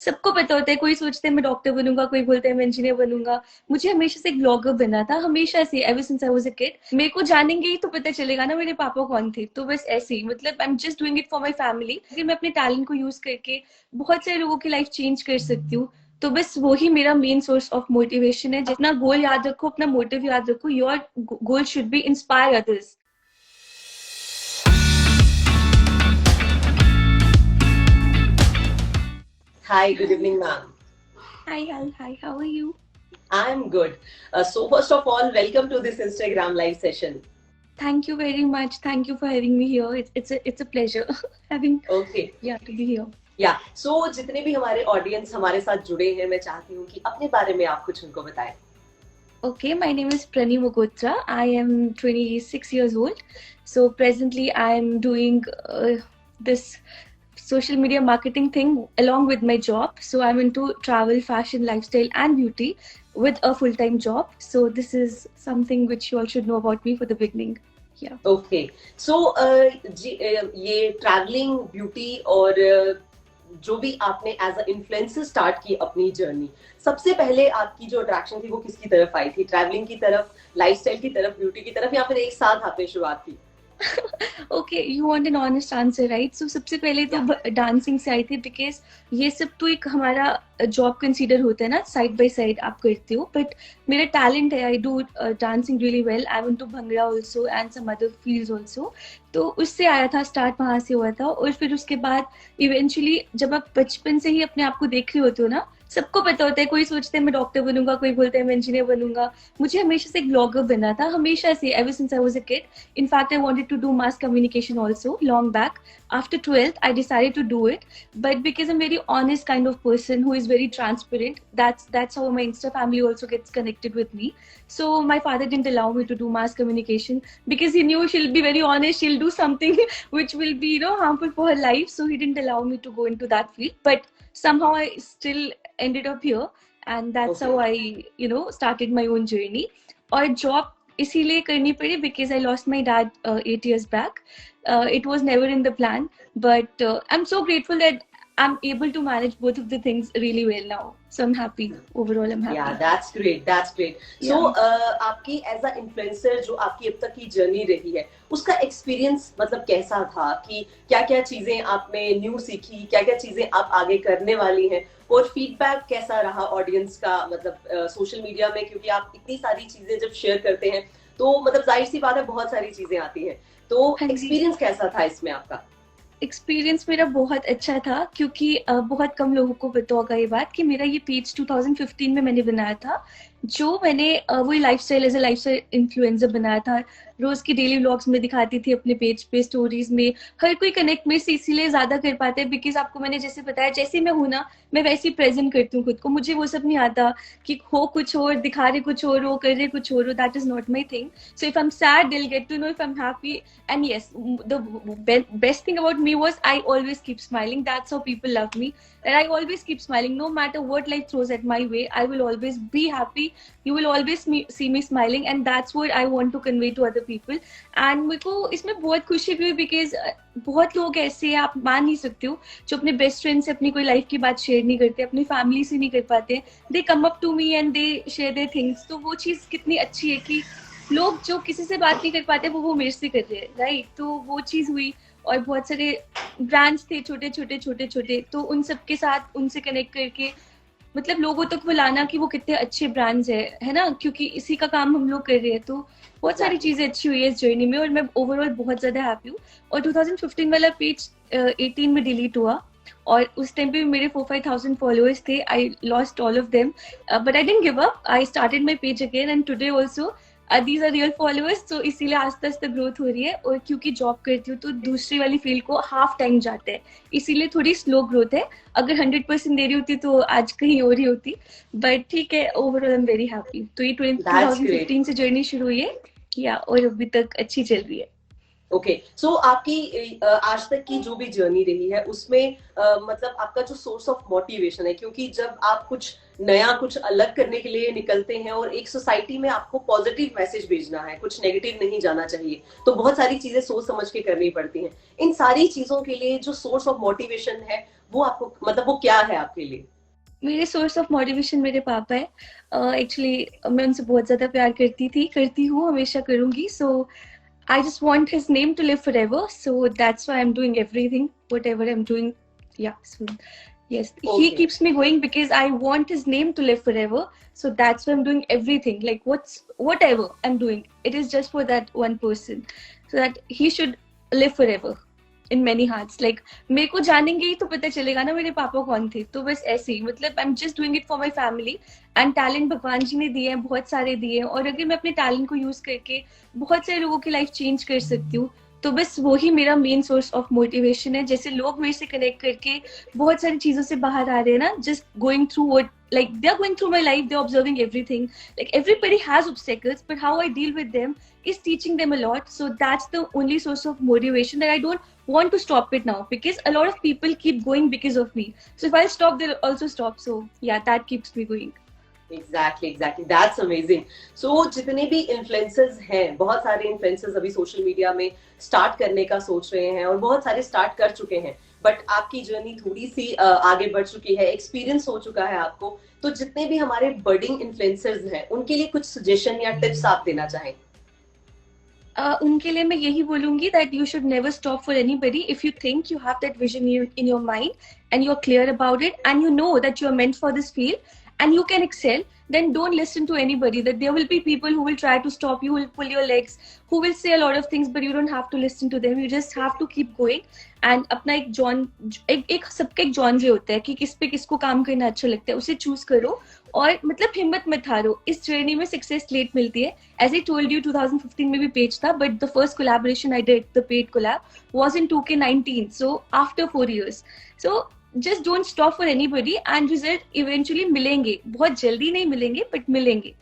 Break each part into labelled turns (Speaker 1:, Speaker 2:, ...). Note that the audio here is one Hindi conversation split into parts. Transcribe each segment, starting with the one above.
Speaker 1: सबको पता होता है, कोई सोचता है मैं डॉक्टर बनूंगा, कोई बोलता है मैं इंजीनियर बनूंगा। मुझे हमेशा से एक ब्लॉगर बनना था, हमेशा से, ever since I was a kid. मेरे को जानेंगे ही तो पता चलेगा ना मेरे पापा कौन थे, तो बस ऐसे ही, मतलब I am just doing it for my family. फिर मैं अपने टैलेंट को यूज करके बहुत सारे लोगों की लाइफ चेंज कर सकती हूँ। तो बस वही मेरा मेन सोर्स ऑफ मोटिवेशन है। जितना गोल याद रखो, अपना मोटिव याद रखो, your goal should be inspire others.
Speaker 2: Hi, good evening, ma'am.
Speaker 1: Hi hi hi, how are you?
Speaker 2: I'm good. So, first of all, welcome to this Instagram live session.
Speaker 1: Thank you very much. Thank you for having me here. It's a pleasure having,
Speaker 2: Okay.
Speaker 1: yeah, to be here.
Speaker 2: या सो जितने भी हमारे ऑडियंस हमारे साथ जुड़े हैं, मैं चाहती हूँ कि अपने बारे में आप कुछ उनको बताएं.
Speaker 1: Okay, my name is Prani Mugotra. I am 26 years old. So presently I am doing this social media marketing thing along with my job. So I'm into travel, fashion, lifestyle and beauty with a full-time job. So this is something which you all should know about me for the beginning. Yeah.
Speaker 2: Okay so ये ट्रैवलिंग ब्यूटी और जो भी आपने एज अ इन्फ्लुएंसर स्टार्ट की अपनी जर्नी, सबसे पहले आपकी जो अट्रैक्शन थी वो किसकी तरफ आई थी? ट्रैवलिंग की तरफ, लाइफस्टाइल की तरफ, ब्यूटी की तरफ, या फिर एक साथ आपने शुरुआत की?
Speaker 1: Okay, you want an honest answer, right? So सबसे पहले तो डांसिंग से आई थी, बिकॉज ये सब तो एक हमारा जॉब कंसीडर होता है ना, साइड बाय साइड आप करते हो, बट मेरा टैलेंट है, I do dancing really well. I want to bhangra also and some other fields also. तो उससे आया था, स्टार्ट वहां से हुआ था। और फिर उसके बाद इवेंचुअली जब आप बचपन से ही अपने आप को देख रहे होते हो ना, सबको पता होता है, कोई सोचता है मैं डॉक्टर बनूंगा, कोई बोलता है मैं इंजीनियर बनूंगा। मुझे हमेशा से एक ब्लॉगर बनना था, हमेशा से, ever since I was a kid. In fact, I wanted to do mass communication also long back. After 12th, I decided to do it. But because I'm very honest kind of person who is very transparent, that's how my Insta family also gets connected with me. So my father didn't allow me to do mass communication because he knew she'll be very honest, she'll do something which will be, harmful for her life. So he didn't allow me to go into that field. But somehow I still ended up here. And that's how I, started my own journey. Or job इसीलिए करनी पड़ी because I lost my dad 8 years back. It was never in the plan, but I'm so grateful that I'm able to manage both of the things really well now. So I'm happy. Overall, I'm happy.
Speaker 2: Yeah, that's great. That's great. So, आपकी एज अ इन्फ्लुएंसर जो आपकी अब तक की जर्नी रही है, उसका एक्सपीरियंस मतलब कैसा था? कि क्या क्या चीजें आपने न्यू सीखी, क्या क्या चीजें आप आगे करने वाली हैं, और फीडबैक कैसा रहा ऑडियंस का? मतलब सोशल मीडिया में क्योंकि आप इतनी सारी चीजें जब शेयर करते हैं, तो मतलब जाहिर सी बात है बहुत सारी चीजें आती हैं, तो एक्सपीरियंस कैसा था इसमें आपका?
Speaker 1: एक्सपीरियंस मेरा बहुत अच्छा था, क्योंकि बहुत कम लोगों को पता होगा ये बात कि मेरा ये पेज 2015 में मैंने बनाया था। जो मैंने वही lifestyle as a lifestyle influencer बनाया था। रोज की डेली व्लॉग्स में दिखाती थी अपने पेज पे, स्टोरीज में। हर कोई कनेक्ट में से इसीलिए ज्यादा कर पाते हैं बिकॉज आपको मैंने जैसे बताया, जैसे मैं हूं ना, मैं वैसे ही प्रेजेंट करती हूँ खुद को। मुझे वो सब नहीं आता कि हो कुछ और, दिखा रहे कुछ और हो, कर रहे कुछ और हो। That is not my thing. So if I am sad, they'll get to know if I am happy. And yes, the best thing about me was I always keep smiling. That's how people love me. And I always keep smiling no matter what life throws at my way. I will always be happy. You will always see me smiling, and that's what I want to convey to other people. And मेरे को इसमें बहुत खुशी भी हुई because बहुत लोग ऐसे हैं, आप मान नहीं सकते हो, जो अपने बेस्ट फ्रेंड से अपनी कोई लाइफ की बात शेयर नहीं करते, अपनी फैमिली से नहीं कर पाते। They come up to me and they share their things. तो वो चीज कितनी अच्छी है कि लोग जो किसी से बात नहीं कर पाते वो मेरे से कर रहे हैं, राइट? तो वो चीज हुई। और बहुत सारे ब्रांड्स थे, छोटे छोटे छोटे छोटे, तो उन सबके साथ, उनसे कनेक्ट करके, मतलब लोगों तक वो लाना कि वो कितने अच्छे ब्रांड्स है ना, क्योंकि इसी का काम हम लोग कर रहे हैं। तो बहुत सारी चीजें अच्छी हुई है इस जर्नी में, और मैं ओवरऑल बहुत ज्यादा हैप्पी हूँ। और 2015 वाला पेज 18 में डिलीट हुआ, और उस टाइम पे मेरे 4-5,000 फॉलोअर्स थे। I lost all of them, but I didn't give up. I started my page again, and today also these are real followers. तो इसीलिए आस्ते आस्ते ग्रोथ हो रही है। और क्योंकि जॉब करती हूँ तो दूसरी वाली फील्ड को हाफ टाइम जाता है, इसीलिए थोड़ी स्लो ग्रोथ है। अगर 100% दे रही होती तो आज कहीं और ही होती, बट ठीक है। Overall I am very happy. तो ये 2015 से जर्नी शुरू हुई है, या और अभी तक अच्छी चल रही है।
Speaker 2: ओके सो आपकी आज तक की जो भी जर्नी रही है उसमें मतलब आपका जो सोर्स ऑफ मोटिवेशन है, क्योंकि जब आप कुछ नया, कुछ अलग करने के लिए निकलते हैं और एक सोसाइटी में आपको पॉजिटिव मैसेज भेजना है, कुछ नेगेटिव नहीं जाना चाहिए, तो बहुत सारी चीजें सोच समझ के करनी पड़ती हैं। इन सारी चीजों के लिए जो सोर्स ऑफ मोटिवेशन है वो आपको मतलब वो क्या है आपके लिए?
Speaker 1: मेरे सोर्स ऑफ मोटिवेशन मेरे पापा है। एक्चुअली मैं उनसे बहुत ज्यादा प्यार करती हूँ, हमेशा करूंगी. सो I just want his name to live forever. So that's why I'm doing everything, whatever I'm doing. Yeah. So yes, he
Speaker 2: okay.
Speaker 1: keeps me going because I want his name to live forever. So that's why I'm doing everything. Like whatever I'm doing, it is just for that one person, so that he should live forever in many hearts. Like मेरे को जानेंगे ही तो पता चलेगा ना मेरे पापा कौन थे. तो बस ऐसे ही, मतलब I'm just doing it for my family. And talent भगवान जी ने दिए हैं, बहुत सारे दिए हैं, और अगर मैं अपने टैलेंट को यूज करके बहुत सारे लोगों की लाइफ चेंज कर सकती हूँ, तो बस वही मेरा मेन सोर्स ऑफ मोटिवेशन है. जैसे लोग मेरे से कनेक्ट करके बहुत सारी चीजों से बाहर आ रहे हैं ना, just going through what, like they're going through my life, they're observing everything. Like everybody has obstacles, but how I deal with them is teaching them a lot. So that's the only source of motivation, that I don't want to stop it now, because a lot of people keep going because of me. So if I stop, they'll also stop. So yeah, that keeps me going.
Speaker 2: Exactly that's amazing. So जितने भी इन्फ्लुएंसर्स हैं, बहुत सारे इन्फ्लुएंसर्स अभी सोशल मीडिया में स्टार्ट करने का सोच रहे हैं और बहुत सारे स्टार्ट कर चुके हैं, बट आपकी जर्नी थोड़ी सी आगे बढ़ चुकी है, एक्सपीरियंस हो चुका है आपको. तो जितने भी हमारे बडिंग इन्फ्लुएंसर्स हैं उनके लिए कुछ सजेशन या टिप्स आप देना चाहें?
Speaker 1: उनके लिए मैं यही बोलूंगी that you should never stop for anybody. If you think you have that vision in your mind and you're clear about it and you know that you're meant for this field and you can excel, then don't listen to anybody. That there will be people who will try to stop you, who will pull your legs, who will say a lot of things, but you don't have to listen to them. You just have to keep going. And अपना एक सबका एक जॉनर होता है कि किस पे किसको काम करना अच्छा लगता है, उसे चूज करो और मतलब हिम्मत मत हारो. इस जर्नी में सक्सेस लेट मिलती है. As I told you, 2015 में भी पेज था, but the first collaboration I did, the paid collab, was in 2K19. So after 4 years. So just don't stop for anybody and result eventually मिलेंगे. बहुत जल्दी नहीं मिलेंगे, but मिलेंगे.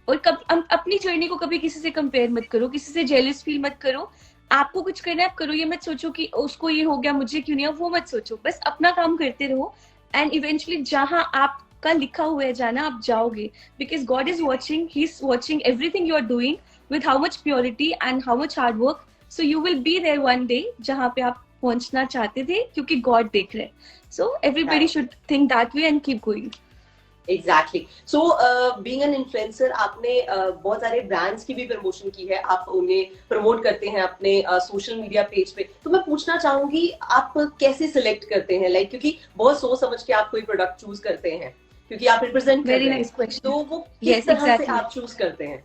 Speaker 1: और अपनी जर्नी को कभी किसी से कंपेयर मत करो, किसी से जेलस फील मत करो. आपको कुछ करना है आप करो, ये मत सोचो कि उसको ये हो गया मुझे क्यों नहीं, वो मत सोचो. बस अपना काम करते रहो एंड इवेंचुअली जहां आपका लिखा हुआ है जाना, आप जाओगे. Because God is watching, he is watching everything you are doing with how much purity and how much hard work. So you will be there one day जहां पे आप पहुंचना चाहते थे, क्योंकि गॉड देख रहे हैं. So everybody should think that way and keep going.
Speaker 2: Exactly. So being an influencer, आपने बहुत सारे ब्रांड्स की भी प्रमोशन की है, आप उन्हें प्रमोट करते हैं अपने सोशल मीडिया पेज पे. तो मैं पूछना चाहूंगी आप कैसे सिलेक्ट करते हैं, लाइक क्योंकि बहुत सोच समझ के आप कोई प्रोडक्ट चूज करते हैं, क्योंकि आप रिप्रेजेंट कर रहे हैं, तो वो किस तरह से आप चूज करते हैं?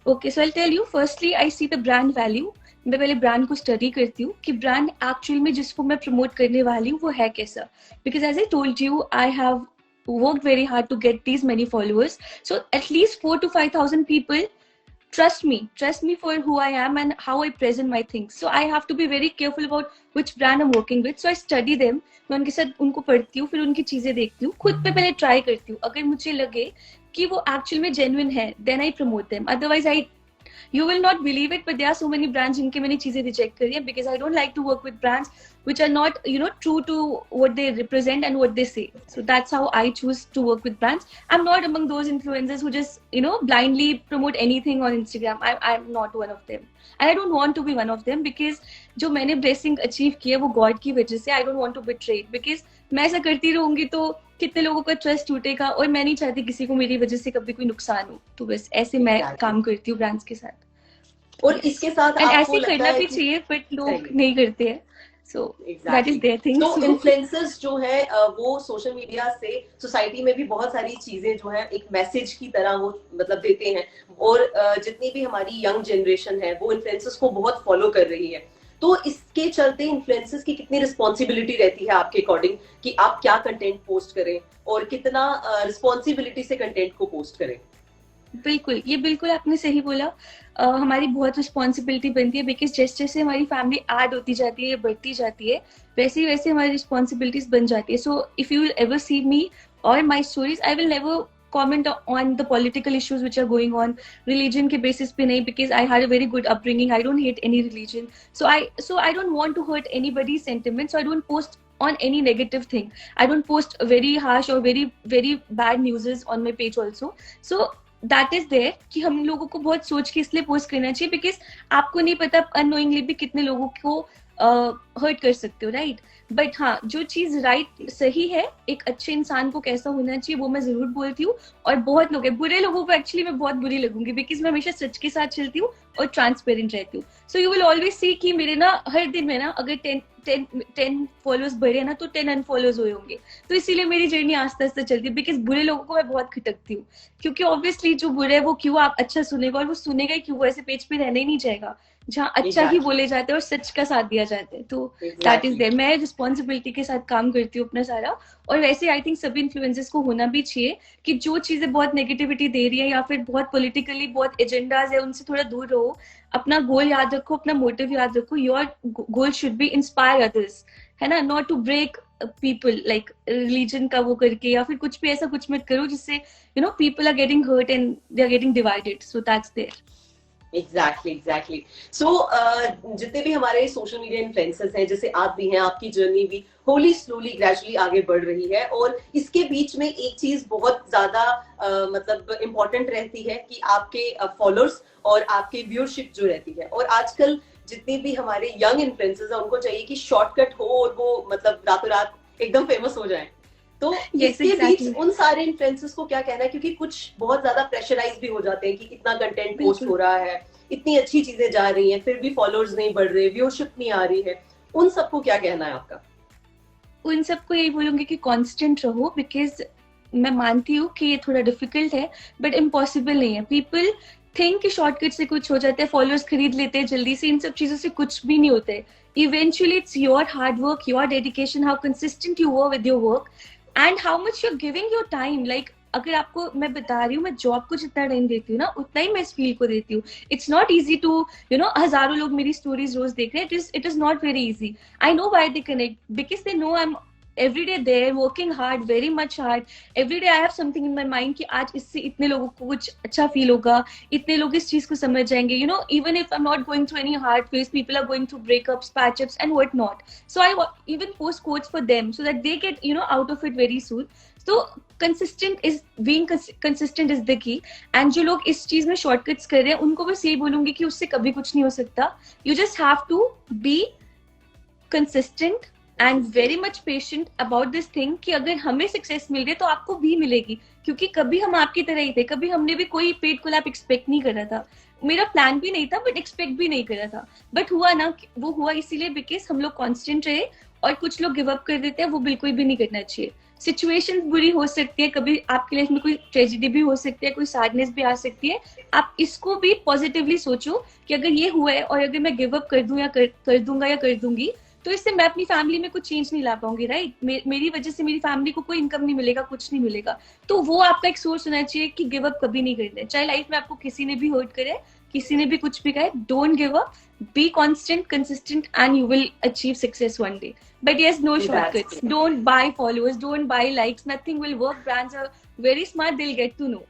Speaker 1: Okay, so I tell you. Firstly I see the brand value. मैं पहले ब्रांड को स्टडी करती हूँ कि ब्रांड एक्चुअल में जिसको मैं प्रमोट करने वाली हूँ वो है कैसा. Because as I told you, I have worked very hard to get these many followers. So at least 4 to 5,000 people trust me for who I am and how I present my things. So I have to be very careful about which brand I'm working with. So I study them. मैं उनके साथ उनको पढ़ती हूँ, फिर उनकी चीजें देखती हूँ, खुद पे पहले ट्राई करती हूँ. अगर मुझे लगे कि वो एक्चुअल में जेन्युइन है, then I promote them. Otherwise you will not believe it, but there are so many brands जिनके मैंने चीजें रिजेक्ट करी है, because I don't like to work with brands which are not, true to what they represent and what they say. So that's how I choose to work with brands. I'm not among those influencers who just, blindly promote anything on Instagram. I'm not one of them. And I don't want to be one of them, because जो मैंने blessing achieve किया वो God की वजह से. I don't want to betray it, because मैं ऐसा करती रहूंगी तो कितने लोगों का ट्रस्ट टूटेगा, और मैं नहीं चाहती किसी को मेरी वजह से कभी कोई नुकसान हो. तो बस ऐसे मैं काम करती हूँ ब्रांड्स के साथ.
Speaker 2: और इसके साथ
Speaker 1: ऐसे करना भी चाहिए, बट लोग नहीं करते हैं. So that is their thing.
Speaker 2: तो इन्फ्लुएंसर्स जो है वो सोशल मीडिया से सोसाइटी में भी बहुत सारी चीजें जो है एक मैसेज की तरह वो मतलब देते हैं, और जितनी भी हमारी यंग जनरेशन है वो इन्फ्लुएंसर्स को बहुत फॉलो कर रही है. तो इसके चलते इन्फ्लुएंसर्स की कितनी रिस्पॉन्सिबिलिटी रहती है आपके अकॉर्डिंग कि आप क्या कंटेंट पोस्ट करें, और कितना रिस्पॉन्सिबिलिटी से कंटेंट को पोस्ट करें?
Speaker 1: बिल्कुल, ये बिल्कुल आपने सही बोला. हमारी बहुत रिस्पॉन्सिबिलिटी बनती है, बिकॉज जैसे जैसे हमारी फैमिली ऐड होती जाती है, बढ़ती जाती है, वैसे वैसे हमारी रिस्पॉन्सिबिलिटीज बन जाती है. So if you will ever see me or my stories, I will never comment on the political issues which are going on. Religion के basis पे नहीं, because I had a very good upbringing. I don't hate any religion. So I don't want to hurt anybody's sentiments. So I don't post on any negative thing. I don't post very harsh or very very bad news on my page also. So that is there कि हम लोगों को बहुत सोच के इसलिए पोस्ट करना चाहिए, because आपको नहीं पता अननोइंगली भी कितने लोगों को हर्ट कर सकते हो, राइट? बट हाँ, जो चीज राइट सही है, एक अच्छे इंसान को कैसा होना चाहिए वो मैं जरूर बोलती हूँ। और बहुत लोग हैं, बुरे लोगों को एक्चुअली मैं बहुत बुरी लगूंगी, बिकॉज मैं हमेशा सच के साथ चलती हूँ और ट्रांसपेरेंट रहती हूँ। सो यू विल ऑलवेज सी कि मेरे ना हर दिन में ना अगर 10 फॉलोअर्स बढ़े ना तो 10 अनफॉलोअर्स हुए होंगे। तो इसीलिए मेरी जर्नी आस्ते आस्ते चलती है, बिकॉज बुरे लोगों को मैं बहुत खटकती हूँ। क्योंकि ऑब्वियसली जो बुरे है वो क्यों आप अच्छा सुनेगा, और वो सुनेगा ही क्यों, वो ऐसे पेज पे रहना ही नहीं चाहेगा जहाँ अच्छा ही बोले जाते हैं और सच का साथ दिया जाता है। तो दैट इज देयर। मैं रिस्पॉन्सिबिलिटी के साथ काम करती हूँ अपना सारा। और वैसे आई थिंक सभी इन्फ्लुएंसर्स को होना भी चाहिए कि जो चीजें बहुत नेगेटिविटी दे रही है या फिर बहुत पॉलिटिकली बहुत एजेंडाज है उनसे थोड़ा दूर रहो। अपना गोल याद रखो, अपना मोटिव याद रखो। Your goal should be inspire others, है ना, not to break people like religion का वो करके, या फिर कुछ भी ऐसा कुछ मत करो जिससे you know people are getting hurt and they are getting divided. So that's there.
Speaker 2: Exactly. So जितने भी हमारे सोशल मीडिया इन्फ्लुएंसर्स हैं, जैसे आप भी हैं, आपकी जर्नी भी होली स्लोली ग्रेजुअली आगे बढ़ रही है, और इसके बीच में एक चीज बहुत ज्यादा मतलब इम्पोर्टेंट रहती है कि आपके फॉलोअर्स और आपके व्यूअरशिप जो रहती है। और आजकल जितने भी हमारे यंग इन्फ्लुएंसर्स हैं उनको चाहिए कि शॉर्टकट हो और वो मतलब रातों रात एकदम फेमस हो जाए। तो इसके बीच उन सारे इन्फ्लुएंसर्स को क्या कहना है, क्योंकि कुछ बहुत ज्यादा प्रेशराइज भी हो जाते हैं कि इतना कंटेंट पोस्ट हो रहा है, इतनी अच्छी चीजें जा रही हैं, फिर भी फॉलोअर्स नहीं बढ़ रहे, व्यूअरशिप नहीं आ रही है, उन सबको क्या कहना है आपका?
Speaker 1: उन सबको यही बोलूंगी कि कांस्टेंट रहो, बिकॉज मैं मानती हूँ कि ये थोड़ा डिफिकल्ट है बट इम्पॉसिबल नहीं है। पीपल थिंक कि शॉर्टकट से कुछ हो जाता है, फॉलोअर्स खरीद लेते हैं जल्दी से, इन सब चीजों से कुछ भी नहीं होता है। Eventually it's your hard work, your dedication, how consistent you were with your work and how much you are giving your time. Like अगर आपको मैं बता रही हूँ, मैं जॉब को जितना टाइम देती हूँ ना उतना ही मैं इस फील्ड को देती हूँ। It's not easy to you know, हजारों लोग मेरी स्टोरीज रोज देख रहे हैं, it is not very easy. I know why they connect, because they know I am every day there working hard, very much hard. Every day I have something in my mind कि आज इससे इतने लोगों को कुछ अच्छा फील होगा, इतने लोग इस चीज को समझ जाएंगे। You know, even if I'm not going through any hard phase, people are going through breakups, patch-ups and what not. So I even post quotes for them so that they get, you know, out of it very soon. So being consistent is the key. And जो लोग इस चीज में shortcuts कर रहे हैं उनको बस यही बोलूंगी कि उससे कभी कुछ नहीं हो सकता। You just have to be consistent and very much patient about this thing कि अगर हमें सक्सेस मिल रही है तो आपको भी मिलेगी। क्योंकि कभी हम आपकी तरह ही थे, कभी हमने भी कोई पेड कोलैब एक्सपेक्ट नहीं करा था। मेरा प्लान भी नहीं था बट एक्सपेक्ट भी नहीं करा था, बट हुआ ना, वो हुआ इसीलिए बिकॉज हम लोग कॉन्स्टेंट रहे। और कुछ लोग गिव अप कर देते हैं, वो बिल्कुल भी नहीं करना चाहिए। सिचुएशंस बुरी हो सकती है, कभी आपकी लाइफ में कोई ट्रेजेडी भी हो सकती है, कोई सैडनेस भी आ सकती है। आप इसको भी पॉजिटिवली सोचो कि अगर ये हुआ है और अगर मैं गिव अप कर दूं या कर दूंगा या कर दूंगी तो इससे मैं अपनी फैमिली में कुछ चेंज नहीं ला पाऊंगी, राइट? मेरी वजह से मेरी फैमिली को कोई इनकम नहीं मिलेगा, कुछ नहीं मिलेगा। तो वो आपका एक सोर्स होना चाहिए कि गिव अप कभी नहीं करना है। चाहे लाइफ में आपको किसी ने भी हर्ट करे, किसी ने भी कुछ भी कहे, don't give up, be constant, consistent and you will achieve success one day. But yes, no shortcuts. Don't buy followers, don't buy likes, nothing will work. Brands are very smart, they'll get to know.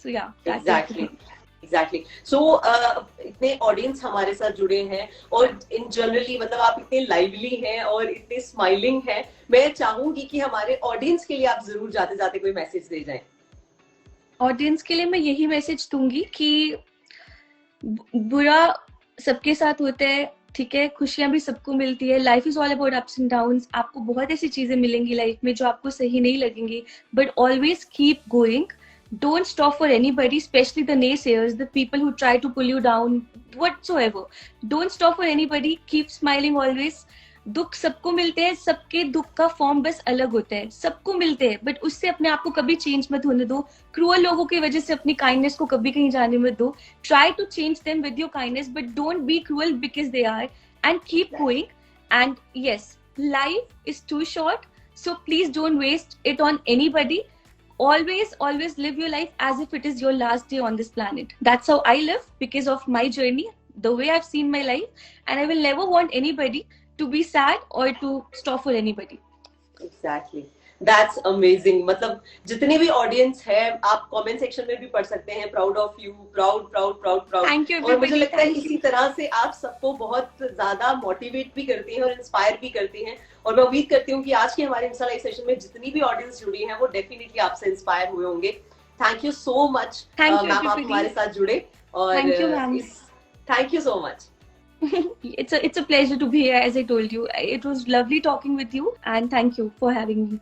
Speaker 1: So yeah, that's
Speaker 2: Exactly. So इतने ऑडियंस हमारे साथ जुड़े हैं और इन जनरली मतलब आप इतने लाइवली हैं और इतने स्माइलिंग हैं, मैं चाहूंगी कि हमारे ऑडियंस के लिए आप जरूर जाते जाते कोई मैसेज दे जाएं।
Speaker 1: ऑडियंस के लिए मैं यही मैसेज दूंगी कि बुरा सबके साथ होता है, ठीक है, खुशियां भी सबको मिलती है। Life is all about ups and downs. आपको बहुत ऐसी चीजें मिलेंगी लाइफ में जो आपको सही नहीं लगेंगी, but always keep going. Don't stop for anybody, especially the naysayers, the people who try to pull you down, whatsoever. Don't stop for anybody. Keep smiling always. दुख सबको मिलते हैं, सबके दुख का फॉर्म बस अलग होता है, सबको मिलते हैं, बट उससे अपने आप को कभी चेंज मत होने दो. क्रूअल लोगों की वजह से अपनी काइंडनेस को कभी कहीं जाने मत दो. Try to change them with your kindness, but don't be cruel because they are, and keep going. And yes, life is too short, so please don't waste it on anybody. Always live your life as if it is your last day on this planet. That's how I live because of my journey, the way I've seen my life, and I will never want anybody to be sad or to stop for anybody.
Speaker 2: Exactly. That's amazing. मतलब जितनी भी ऑडियंस है आप कमेंट सेक्शन में भी पढ़ सकते हैं. Proud of you, proud proud proud proud.
Speaker 1: Thank you
Speaker 2: और मुझे लगता है इसी तरह से आप सबको बहुत ज्यादा मोटिवेट भी करती हैं और इंस्पायर भी करती हैं. और मैं उम्मीद करती हूँ कि आज के हमारे इंस्टा लाइव सेशन में जितनी भी ऑडियंस जुड़ी है वो डेफिनेटली आपसे इंस्पायर हुए होंगे. Thank you so much ma'am, आप हमारे साथ जुड़े. और
Speaker 1: thank you ma'am.
Speaker 2: Thank you so much.
Speaker 1: It's a pleasure to be here. As I told you, it was lovely talking with you, and thank you for having me.